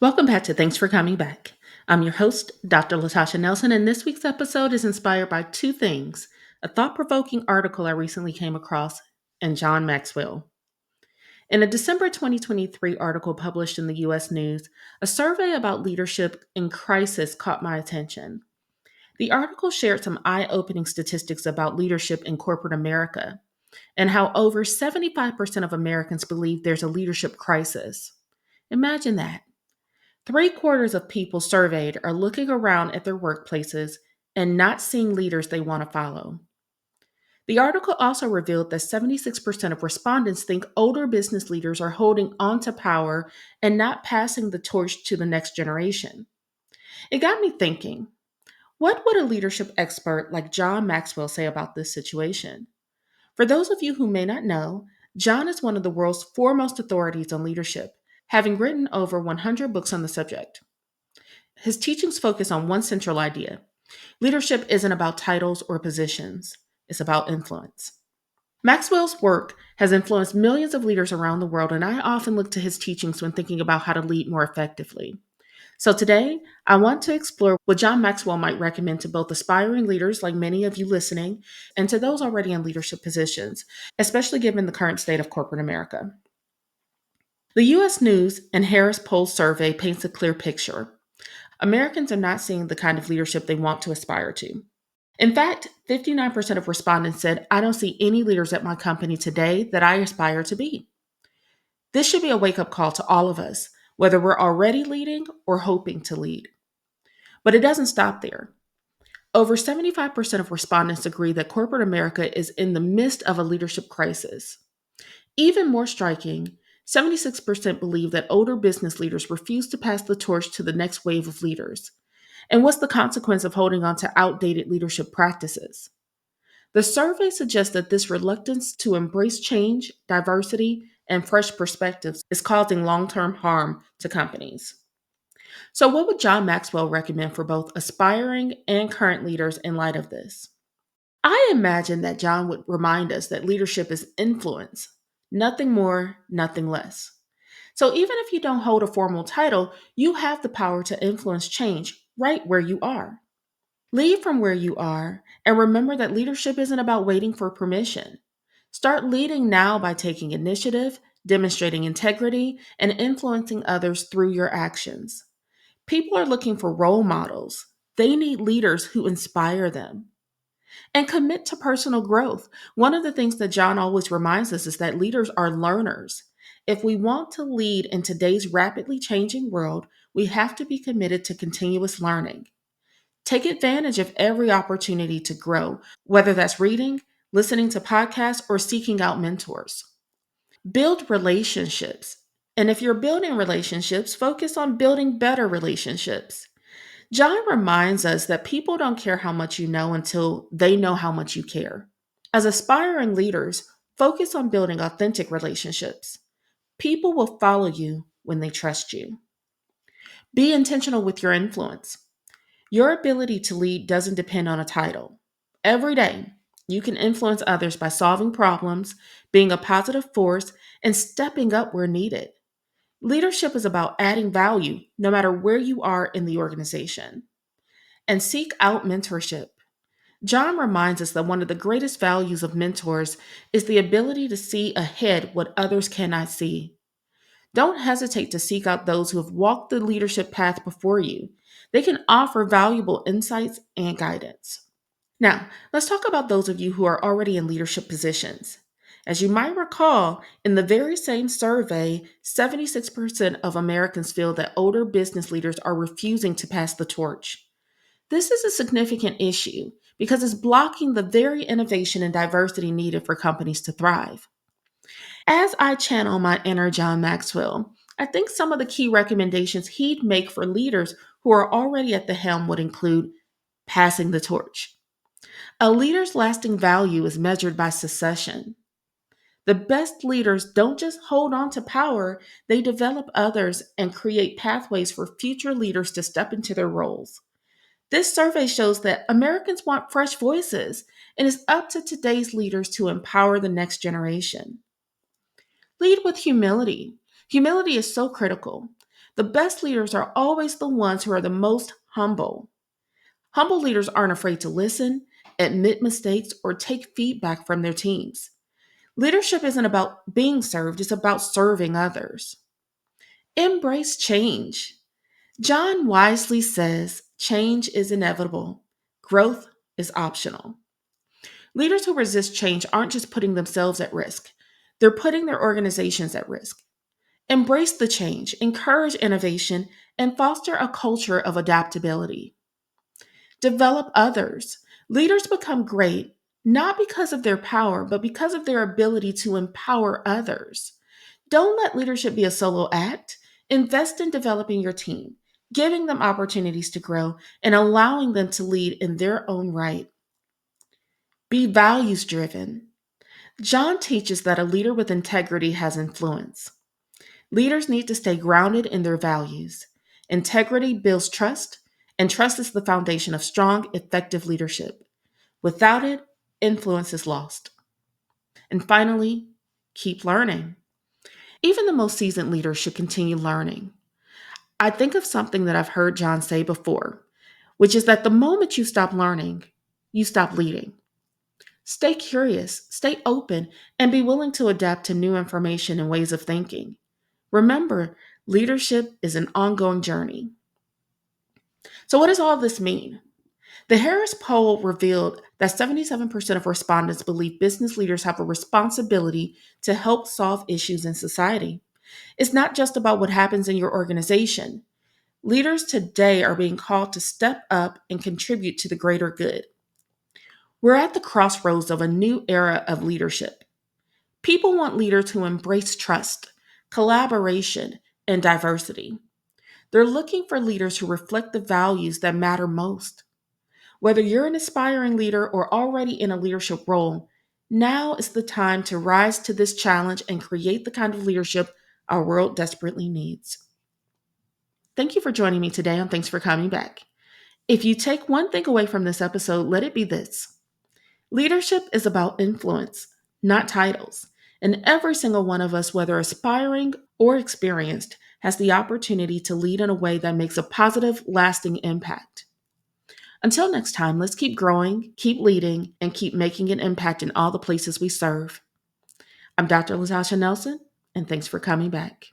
Welcome back to Thanks for Coming Back. I'm your host, Dr. Latasha Nelson, and this week's episode is inspired by two things: a thought provoking article I recently came across, and John Maxwell. In a December 2023 article published in the US News, a survey about leadership in crisis caught my attention. The article shared some eye opening statistics about leadership in corporate America and how over 75% of Americans believe there's a leadership crisis. Imagine that. Three-quarters of people surveyed are looking around at their workplaces and not seeing leaders they want to follow. The article also revealed that 76% of respondents think older business leaders are holding on to power and not passing the torch to the next generation. It got me thinking, what would a leadership expert like John Maxwell say about this situation? For those of you who may not know, John is one of the world's foremost authorities on leadership, having written over 100 books on the subject. His teachings focus on one central idea: leadership isn't about titles or positions, it's about influence. Maxwell's work has influenced millions of leaders around the world, and I often look to his teachings when thinking about how to lead more effectively. So today, I want to explore what John Maxwell might recommend to both aspiring leaders, like many of you listening, and to those already in leadership positions, especially given the current state of corporate America. The US News and Harris Poll survey paints a clear picture. Americans are not seeing the kind of leadership they want to aspire to. In fact, 59% of respondents said, "I don't see any leaders at my company today that I aspire to be." This should be a wake up call to all of us, whether we're already leading or hoping to lead. But it doesn't stop there. Over 75% of respondents agree that corporate America is in the midst of a leadership crisis. Even more striking, 76% believe that older business leaders refuse to pass the torch to the next wave of leaders. And what's the consequence of holding on to outdated leadership practices? The survey suggests that this reluctance to embrace change, diversity, and fresh perspectives is causing long term harm to companies. So, what would John Maxwell recommend for both aspiring and current leaders in light of this? I imagine that John would remind us that leadership is influence, nothing more, nothing less. So, even if you don't hold a formal title, you have the power to influence change right where you are. Lead from where you are, and remember that leadership isn't about waiting for permission. Start leading now by taking initiative, demonstrating integrity, and influencing others through your actions. People are looking for role models. They need leaders who inspire them. And commit to personal growth. One of the things that John always reminds us is that leaders are learners. If we want to lead in today's rapidly changing world, we have to be committed to continuous learning. Take advantage of every opportunity to grow, whether that's reading, listening to podcasts, or seeking out mentors. Build relationships. And if you're building relationships, focus on building better relationships. John reminds us that people don't care how much you know until they know how much you care. As aspiring leaders, focus on building authentic relationships. People will follow you when they trust you. Be intentional with your influence. Your ability to lead doesn't depend on a title. Every day, you can influence others by solving problems, being a positive force, and stepping up where needed. Leadership is about adding value no matter where you are in the organization. And seek out mentorship. John reminds us that one of the greatest values of mentors is the ability to see ahead what others cannot see. Don't hesitate to seek out those who have walked the leadership path before you. They can offer valuable insights and guidance. Now, let's talk about those of you who are already in leadership positions. As you might recall, in the very same survey, 76% of Americans feel that older business leaders are refusing to pass the torch. This is a significant issue because it's blocking the very innovation and diversity needed for companies to thrive. As I channel my inner John Maxwell, I think some of the key recommendations he'd make for leaders who are already at the helm would include passing the torch. A leader's lasting value is measured by succession. The best leaders don't just hold on to power, they develop others and create pathways for future leaders to step into their roles. This survey shows that Americans want fresh voices, and it's up to today's leaders to empower the next generation. Lead with humility. Humility is so critical. The best leaders are always the ones who are the most humble. Humble leaders aren't afraid to listen, admit mistakes, or take feedback from their teams. Leadership isn't about being served, it's about serving others. Embrace change. John wisely says change is inevitable, growth is optional. Leaders who resist change aren't just putting themselves at risk, they're putting their organizations at risk. Embrace the change, encourage innovation, and foster a culture of adaptability. Develop others. Leaders become great not because of their power, but because of their ability to empower others. Don't let leadership be a solo act. Invest in developing your team, giving them opportunities to grow, and allowing them to lead in their own right. Be values driven. John teaches that a leader with integrity has influence. Leaders need to stay grounded in their values. Integrity builds trust, and trust is the foundation of strong, effective leadership. Without it, influence is lost. And finally, keep learning. Even the most seasoned leaders should continue learning. I think of something that I've heard John say before, which is that the moment you stop learning, you stop leading. Stay curious, stay open, and be willing to adapt to new information and ways of thinking. Remember, leadership is an ongoing journey. So, what does all this mean? The Harris poll revealed that 77% of respondents believe business leaders have a responsibility to help solve issues in society. It's not just about what happens in your organization. Leaders today are being called to step up and contribute to the greater good. We're at the crossroads of a new era of leadership. People want leaders who embrace trust, collaboration, and diversity. They're looking for leaders who reflect the values that matter most. Whether you're an aspiring leader or already in a leadership role, now is the time to rise to this challenge and create the kind of leadership our world desperately needs. Thank you for joining me today, and thanks for coming back. If you take one thing away from this episode, let it be this: leadership is about influence, not titles. And every single one of us, whether aspiring or experienced, has the opportunity to lead in a way that makes a positive, lasting impact. Until next time, let's keep growing, keep leading, and keep making an impact in all the places we serve. I'm Dr. Latasha Nelson, and thanks for coming back.